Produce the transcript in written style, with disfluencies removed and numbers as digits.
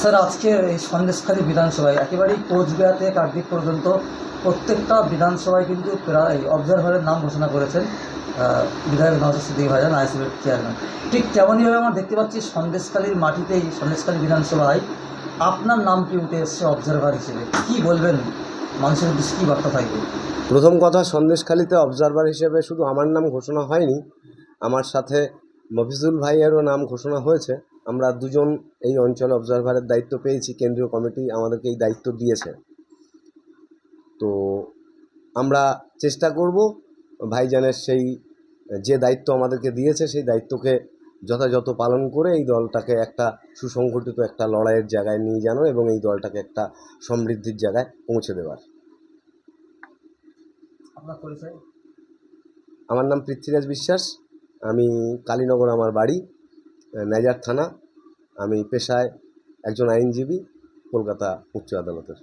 Sir আজকের এই সন্দেশখালী বিধানসভায় একেবারেই কোচবিহার থেকে কাকদ্বীপ পর্যন্ত প্রত্যেকটা বিধানসভায় কিন্তু প্রায় অবজারভারের নাম ঘোষণা করেছেন বিধায়ক নওশাদ সিদ্দিকী ভাইজান আইএসএফের চেয়ারম্যান। ঠিক তেমনইভাবে আমরা দেখতে পাচ্ছি সন্দেশখালীর মাটিতেই সন্দেশখালী বিধানসভায় আপনার নামটি উঠে এসছে অবজারভার হিসেবে। কী বলবেন, মানুষের উদ্দেশ্যে কী বার্তা থাকবে? প্রথম কথা, সন্দেশখালীতে অবজারভার হিসেবে শুধু আমার নাম ঘোষণা হয়নি, আমার সাথে মফিজুল ভাইয়েরও নাম ঘোষণা হয়েছে। আমরা দুজন এই অঞ্চলে অবজারভারের দায়িত্ব পেয়েছি, কেন্দ্রীয় কমিটি আমাদেরকে এই দায়িত্ব দিয়েছে। তো আমরা চেষ্টা করব ভাইজানের সেই যে দায়িত্ব আমাদেরকে দিয়েছে সেই দায়িত্বকে যথাযথ পালন করে এই দলটাকে একটা সুসংগঠিত একটা লড়াইয়ের জায়গায় নিয়ে যানো এবং এই দলটাকে একটা সমৃদ্ধির জায়গায় পৌঁছে দেওয়ার। আপনার পরিচয়? আমার নাম পৃথ্বীরাজ বিশ্বাস, আমি কালীনগর আমার বাড়ি, নাইজার থানা। আমি পেশায় একজন আইনজীবী, কলকাতা উচ্চ আদালতের।